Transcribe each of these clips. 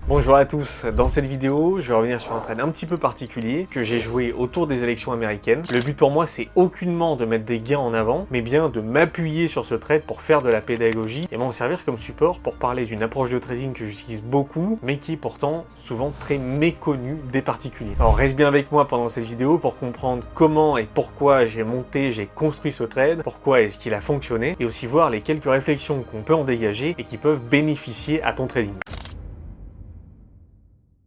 Bonjour à tous, dans cette vidéo, je vais revenir sur un trade un petit peu particulier que j'ai joué autour des élections américaines. Le but pour moi, c'est aucunement de mettre des gains en avant, mais bien de m'appuyer sur ce trade pour faire de la pédagogie et m'en servir comme support pour parler d'une approche de trading que j'utilise beaucoup, mais qui est pourtant souvent très méconnue des particuliers. Alors reste bien avec moi pendant cette vidéo pour comprendre comment et pourquoi j'ai construit ce trade, pourquoi est-ce qu'il a fonctionné, et aussi voir les quelques réflexions qu'on peut en dégager et qui peuvent bénéficier à ton trading.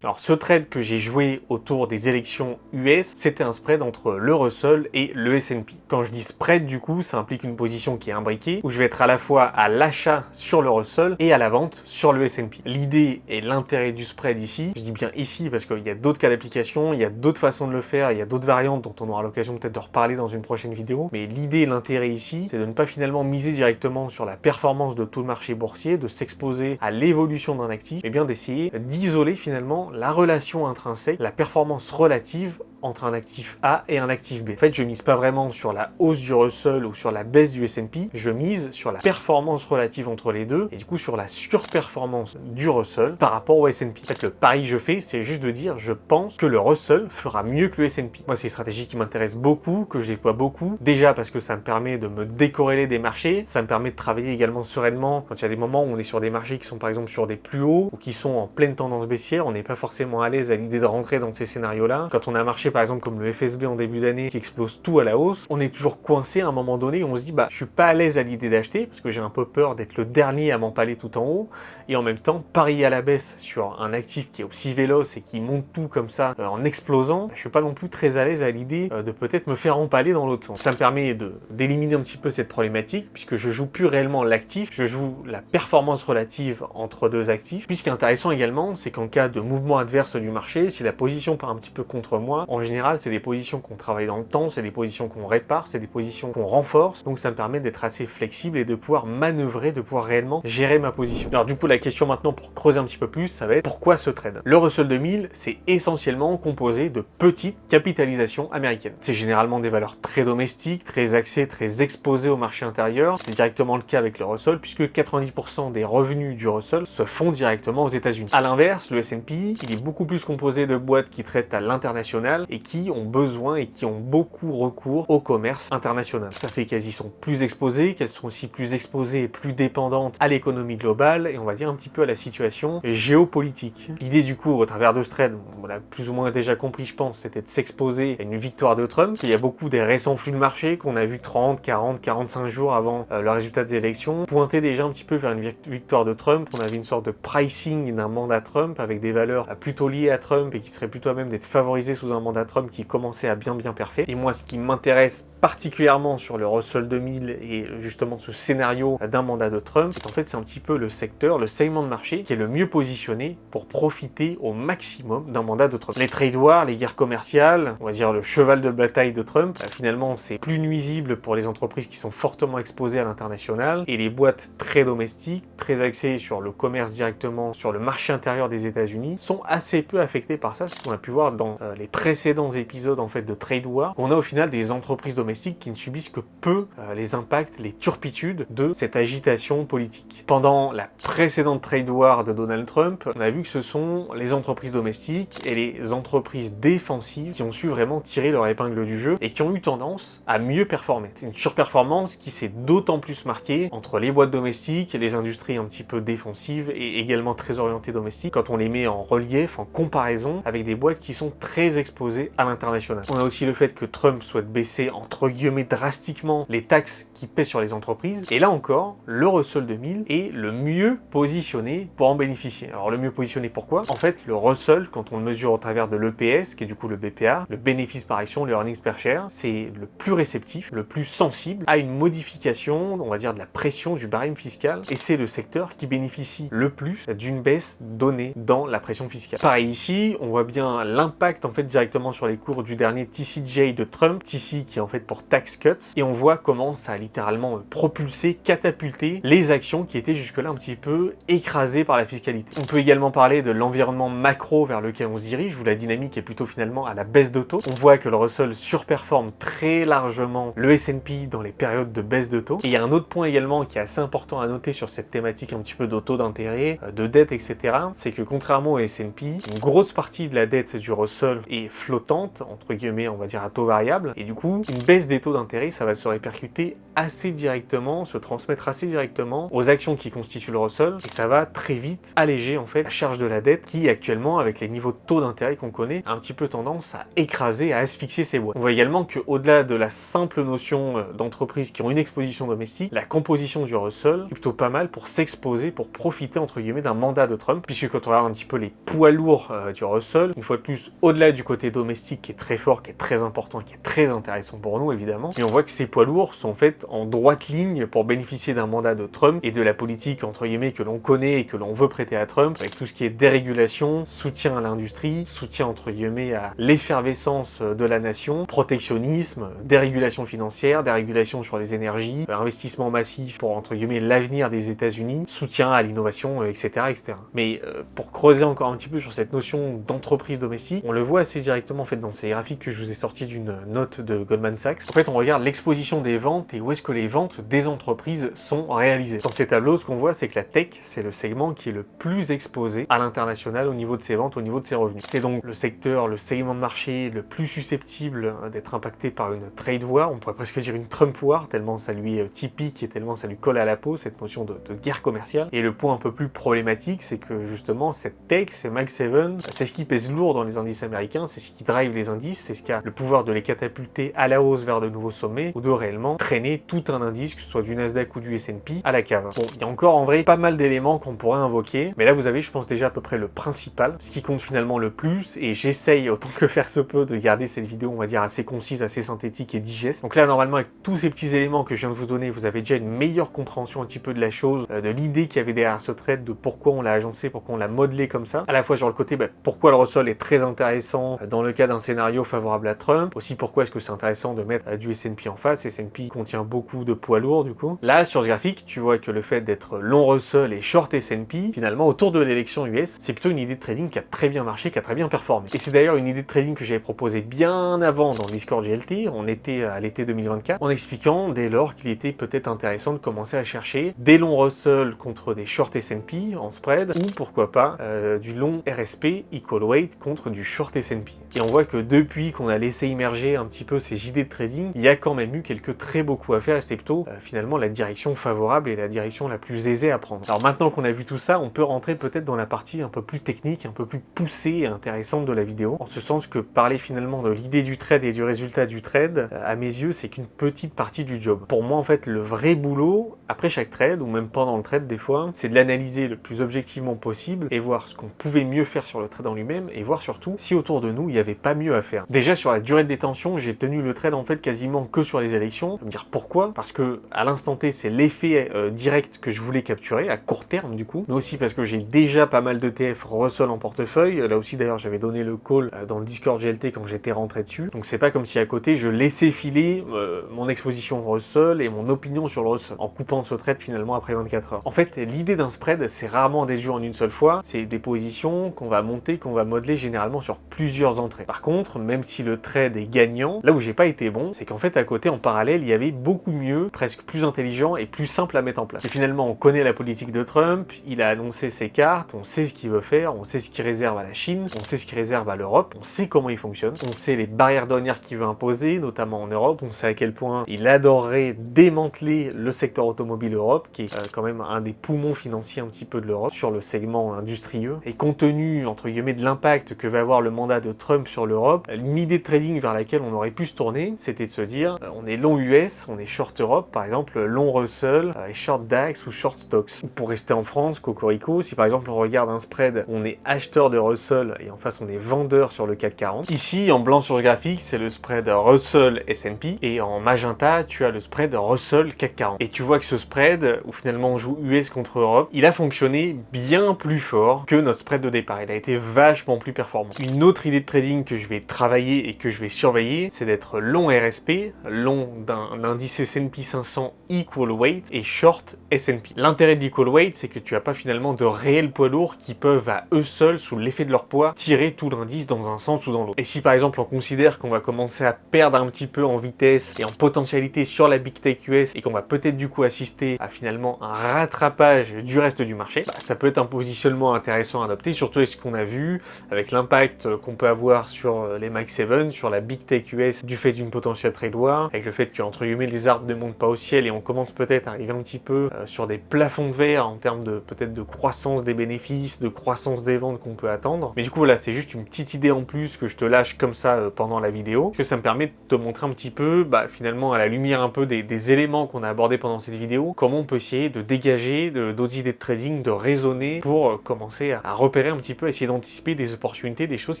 Alors ce trade que j'ai joué autour des élections US, c'était un spread entre le Russell et le S&P. Quand je dis spread du coup, ça implique une position qui est imbriquée, où je vais être à la fois à l'achat sur le Russell et à la vente sur le S&P. L'idée et l'intérêt du spread ici, je dis bien ici parce qu'il y a d'autres cas d'application, il y a d'autres façons de le faire, il y a d'autres variantes dont on aura l'occasion peut-être de reparler dans une prochaine vidéo, mais l'idée et l'intérêt ici, c'est de ne pas finalement miser directement sur la performance de tout le marché boursier, de s'exposer à l'évolution d'un actif, mais bien d'essayer d'isoler finalement la relation intrinsèque, la performance relative entre un actif A et un actif B. En fait, je mise pas vraiment sur la hausse du Russell ou sur la baisse du S&P, je mise sur la performance relative entre les deux et du coup sur la surperformance du Russell par rapport au S&P. En fait, le pari que je fais, c'est juste de dire je pense que le Russell fera mieux que le S&P. Moi, c'est une stratégie qui m'intéresse beaucoup, que je déploie beaucoup. Déjà parce que ça me permet de me décorréler des marchés, ça me permet de travailler également sereinement quand il y a des moments où on est sur des marchés qui sont par exemple sur des plus hauts ou qui sont en pleine tendance baissière, on n'est pas forcément à l'aise à l'idée de rentrer dans ces scénarios-là. Quand on a un marché par exemple comme le FSB en début d'année qui explose tout à la hausse, on est toujours coincé à un moment donné, on se dit je suis pas à l'aise à l'idée d'acheter parce que j'ai un peu peur d'être le dernier à m'empaler tout en haut et en même temps parier à la baisse sur un actif qui est aussi véloce et qui monte tout comme ça en explosant, je suis pas non plus très à l'aise à l'idée de peut-être me faire empaler dans l'autre sens. Ça me permet d'éliminer un petit peu cette problématique puisque je joue plus réellement l'actif, je joue la performance relative entre deux actifs. Puis ce qui est intéressant également, c'est qu'en cas de mouvement adverse du marché, si la position part un petit peu contre moi, en général c'est des positions qu'on travaille dans le temps, c'est des positions qu'on répare, c'est des positions qu'on renforce, donc ça me permet d'être assez flexible et de pouvoir manœuvrer, de pouvoir réellement gérer ma position. Alors du coup la question maintenant pour creuser un petit peu plus, ça va être pourquoi ce trade? Le Russell 2000, c'est essentiellement composé de petites capitalisations américaines. C'est généralement des valeurs très domestiques, très axées, très exposées au marché intérieur. C'est directement le cas avec le Russell puisque 90% des revenus du Russell se font directement aux États-Unis. À l'inverse, le S&P, il est beaucoup plus composé de boîtes qui traitent à l'international et qui ont besoin et qui ont beaucoup recours au commerce international. Ça fait qu'elles y sont plus exposées, qu'elles sont aussi plus exposées et plus dépendantes à l'économie globale et on va dire un petit peu à la situation géopolitique. L'idée du coup au travers de ce trade, on l'a plus ou moins déjà compris je pense, c'était de s'exposer à une victoire de Trump. Il y a beaucoup des récents flux de marché qu'on a vu 30, 40, 45 jours avant le résultat des élections pointer déjà un petit peu vers une victoire de Trump. On avait une sorte de pricing d'un mandat Trump avec des valeurs plutôt liées à Trump et qui seraient plutôt à même d'être favorisées sous un mandat Trump qui commençait à bien parfait. Et moi ce qui m'intéresse particulièrement sur le Russell 2000 et justement ce scénario d'un mandat de Trump, c'est qu'en fait c'est un petit peu le secteur, le segment de marché qui est le mieux positionné pour profiter au maximum d'un mandat de Trump. Les trade wars, les guerres commerciales, on va dire le cheval de bataille de Trump, finalement c'est plus nuisible pour les entreprises qui sont fortement exposées à l'international et les boîtes très domestiques, très axées sur le commerce directement, sur le marché intérieur des États-Unis, sont assez peu affectées par ça, ce qu'on a pu voir dans les précédents épisodes en fait de trade war. On a au final des entreprises domestiques qui ne subissent que peu les impacts, les turpitudes de cette agitation politique. Pendant la précédente trade war de Donald Trump, on a vu que ce sont les entreprises domestiques et les entreprises défensives qui ont su vraiment tirer leur épingle du jeu et qui ont eu tendance à mieux performer. C'est une surperformance qui s'est d'autant plus marquée entre les boîtes domestiques et les industries un petit peu défensives et également très orientées domestiques quand on les met en relief, en comparaison avec des boîtes qui sont très exposées à l'international. On a aussi le fait que Trump souhaite baisser entre guillemets drastiquement les taxes qui pèsent sur les entreprises et là encore, le Russell 2000 est le mieux positionné pour en bénéficier. Alors le mieux positionné pourquoi? En fait, le Russell, quand on le mesure au travers de l'EPS, qui est du coup le BPA, le bénéfice par action, le earnings per share, c'est le plus réceptif, le plus sensible à une modification, on va dire de la pression du barème fiscal et c'est le secteur qui bénéficie le plus d'une baisse donnée dans la pression fiscale. Pareil ici, on voit bien l'impact en fait directement notamment sur les cours du dernier TCJ de Trump, TC qui est en fait pour Tax Cuts, et on voit comment ça a littéralement propulsé, catapulté les actions qui étaient jusque-là un petit peu écrasées par la fiscalité. On peut également parler de l'environnement macro vers lequel on se dirige, où la dynamique est plutôt finalement à la baisse de taux. On voit que le Russell surperforme très largement le S&P dans les périodes de baisse de taux. Et il y a un autre point également qui est assez important à noter sur cette thématique un petit peu de taux d'intérêt, de dette, etc. C'est que contrairement au S&P, une grosse partie de la dette du Russell est flottante, entre guillemets, on va dire à taux variable. Et du coup, une baisse des taux d'intérêt, ça va se répercuter assez directement, se transmettre assez directement aux actions qui constituent le Russell. Et ça va très vite alléger en fait la charge de la dette qui actuellement, avec les niveaux de taux d'intérêt qu'on connaît, a un petit peu tendance à écraser, à asphyxier ces boîtes. On voit également qu'au-delà de la simple notion d'entreprises qui ont une exposition domestique, la composition du Russell est plutôt pas mal pour s'exposer, pour profiter entre guillemets d'un mandat de Trump, puisque quand on regarde un petit peu les poids lourds du Russell, une fois de plus, au-delà du côté domestique qui est très fort, qui est très important, qui est très intéressant pour nous évidemment, mais on voit que ces poids lourds sont en fait en droite ligne pour bénéficier d'un mandat de Trump et de la politique entre guillemets que l'on connaît et que l'on veut prêter à Trump, avec tout ce qui est dérégulation, soutien à l'industrie, soutien entre guillemets à l'effervescence de la nation, protectionnisme, dérégulation financière, dérégulation sur les énergies, investissement massif pour entre guillemets l'avenir des États-Unis, soutien à l'innovation, etc., etc. Mais pour creuser encore un petit peu sur cette notion d'entreprise domestique, on le voit assez directement en fait dans ces graphiques que je vous ai sortis d'une note de Goldman Sachs. En fait, on regarde l'exposition des ventes et où est-ce que les ventes des entreprises sont réalisées. Dans ces tableaux, ce qu'on voit, c'est que la tech, c'est le segment qui est le plus exposé à l'international au niveau de ses ventes, au niveau de ses revenus. C'est donc le secteur, le segment de marché le plus susceptible d'être impacté par une trade war, on pourrait presque dire une Trump war, tellement ça lui est typique et tellement ça lui colle à la peau, cette notion de guerre commerciale. Et le point un peu plus problématique, c'est que justement, cette tech, ces Mag 7, c'est ce qui pèse lourd dans les indices américains, c'est ce qui drive les indices, c'est ce qui a le pouvoir de les catapulter à la hausse vers de nouveaux sommets, ou de réellement traîner tout un indice, que ce soit du Nasdaq ou du S&P, à la cave. Bon, il y a encore en vrai pas mal d'éléments qu'on pourrait invoquer, mais là vous avez, je pense déjà à peu près le principal, ce qui compte finalement le plus, et j'essaye autant que faire se peut de garder cette vidéo, on va dire, assez concise, assez synthétique et digeste. Donc là, normalement, avec tous ces petits éléments que je viens de vous donner, vous avez déjà une meilleure compréhension un petit peu de la chose, de l'idée qu'il y avait derrière ce trade, de pourquoi on l'a agencé, pourquoi on l'a modelé comme ça. À la fois sur le côté, pourquoi le Russell est très intéressant dans le cas d'un scénario favorable à Trump, aussi pourquoi est-ce que c'est intéressant de mettre du S&P en face. S&P contient beaucoup de poids lourds du coup. Là, sur ce graphique, tu vois que le fait d'être long Russell et short S&P, finalement, autour de l'élection US, c'est plutôt une idée de trading qui a très bien marché, qui a très bien performé. Et c'est d'ailleurs une idée de trading que j'avais proposée bien avant dans le Discord GLT, on était à l'été 2024, en expliquant dès lors qu'il était peut-être intéressant de commencer à chercher des longs Russell contre des short S&P en spread, ou pourquoi pas du long RSP equal weight contre du short S&P. Et on voit que depuis qu'on a laissé immerger un petit peu ces idées de trading, il y a quand même eu quelques très beaux coups à faire, et c'était plutôt finalement la direction favorable et la direction la plus aisée à prendre. Alors maintenant qu'on a vu tout ça, on peut rentrer peut-être dans la partie un peu plus technique, un peu plus poussée et intéressante de la vidéo, en ce sens que parler finalement de l'idée du trade et du résultat du trade, à mes yeux, c'est qu'une petite partie du job. Pour moi, en fait, le vrai boulot, après chaque trade, ou même pendant le trade des fois, c'est de l'analyser le plus objectivement possible et voir ce qu'on pouvait mieux faire sur le trade en lui-même, et voir surtout si autour de nous, il n'y avait pas mieux à faire. Déjà, sur la durée de détention, j'ai tenu le trade en fait quasiment que sur les élections. Je vais me dire pourquoi? Parce que à l'instant T, c'est l'effet direct que je voulais capturer, à court terme du coup, mais aussi parce que j'ai déjà pas mal d'ETF Russell en portefeuille. Là aussi d'ailleurs, j'avais donné le call dans le Discord GLT quand j'étais rentré dessus. Donc c'est pas comme si à côté, je laissais filer mon exposition Russell et mon opinion sur le Russell, en coupant ce trade finalement après 24 heures. En fait, l'idée d'un spread, c'est rarement des jours en une seule fois, c'est des positions qu'on va monter, qu'on va modeler généralement sur plusieurs entrées. Par contre, même si le trade est gagnant, là où j'ai pas été bon, c'est qu'en fait à côté, en parallèle, il y avait beaucoup mieux, presque plus intelligent et plus simple à mettre en place. Et finalement, on connaît la politique de Trump, il a annoncé ses cartes, on sait ce qu'il veut faire, on sait ce qu'il réserve à la Chine, on sait ce qu'il réserve à l'Europe, on sait comment il fonctionne, on sait les barrières douanières qu'il veut imposer, notamment en Europe, on sait à quel point il adorerait démanteler le secteur automobile Europe, qui est quand même un des poumons financiers un petit peu de l'Europe, sur le segment industrieux. Et compte tenu, entre guillemets, de l'impact que va avoir le mandat de Trump sur l'Europe, une idée de trading vers laquelle on aurait pu se tourner, c'était de se dire, on est long US, on est short Europe, par exemple, long Russell, et short DAX ou short stocks. Ou pour rester en France, cocorico, si par exemple on regarde un spread, on est acheteur de Russell et en face on est vendeur sur le CAC 40. Ici, en blanc sur le graphique, c'est le spread Russell S&P, et en magenta, tu as le spread Russell CAC 40. Et tu vois que ce spread, où finalement on joue US contre Europe, il a fonctionné bien plus fort que notre spread de départ. Il a été vachement plus performant. Une autre idée de trading trading que je vais travailler et que je vais surveiller, c'est d'être long RSP, long d'un indice S&P 500 equal weight et short S&P. L'intérêt de l'equal weight, c'est que tu n'as pas finalement de réels poids lourds qui peuvent à eux seuls, sous l'effet de leur poids, tirer tout l'indice dans un sens ou dans l'autre. Et si par exemple on considère qu'on va commencer à perdre un petit peu en vitesse et en potentialité sur la Big Tech US et qu'on va peut-être du coup assister à finalement un rattrapage du reste du marché, ça peut être un positionnement intéressant à adopter, surtout avec ce qu'on a vu, avec l'impact qu'on peut avoir sur les Mag 7, sur la Big Tech US du fait d'une potentielle trade war, avec le fait que entre guillemets les arbres ne montent pas au ciel et on commence peut-être à arriver un petit peu sur des plafonds de verre en termes de peut-être de croissance des bénéfices, de croissance des ventes qu'on peut attendre. Mais du coup voilà, c'est juste une petite idée en plus que je te lâche comme ça pendant la vidéo, que ça me permet de te montrer un petit peu finalement à la lumière un peu des éléments qu'on a abordés pendant cette vidéo, comment on peut essayer de dégager d'autres idées de trading, de raisonner pour commencer à repérer un petit peu, essayer d'anticiper des opportunités, des choses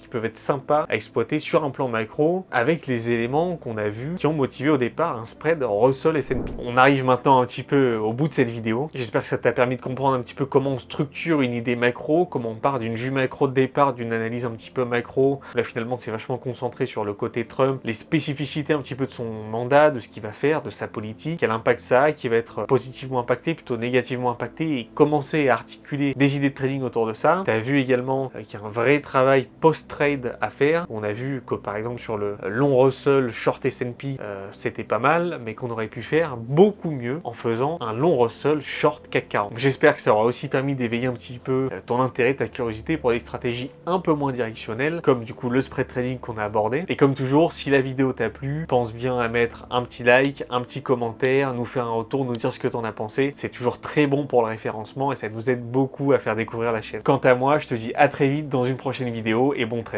qui peuvent être sympas à exploiter sur un plan macro avec les éléments qu'on a vus qui ont motivé au départ un spread Russell S&P. On arrive maintenant un petit peu au bout de cette vidéo. J'espère que ça t'a permis de comprendre un petit peu comment on structure une idée macro, comment on part d'une vue macro de départ, d'une analyse un petit peu macro. Là finalement c'est vachement concentré sur le côté Trump, les spécificités un petit peu de son mandat, de ce qu'il va faire, de sa politique, quel impact ça a, qui va être positivement impacté, plutôt négativement impacté, et commencer à articuler des idées de trading autour de ça. Tu as vu également qu'il y a un vrai travail post-trade à faire. On a vu que par exemple sur le long Russell, short S&P, c'était pas mal, mais qu'on aurait pu faire beaucoup mieux en faisant un long Russell, short CAC 40. J'espère que ça aura aussi permis d'éveiller un petit peu ton intérêt, ta curiosité pour des stratégies un peu moins directionnelles, comme du coup le spread trading qu'on a abordé. Et comme toujours, si la vidéo t'a plu, pense bien à mettre un petit like, un petit commentaire, nous faire un retour, nous dire ce que t'en as pensé. C'est toujours très bon pour le référencement et ça nous aide beaucoup à faire découvrir la chaîne. Quant à moi, je te dis à très vite dans une prochaine vidéo et bon trade.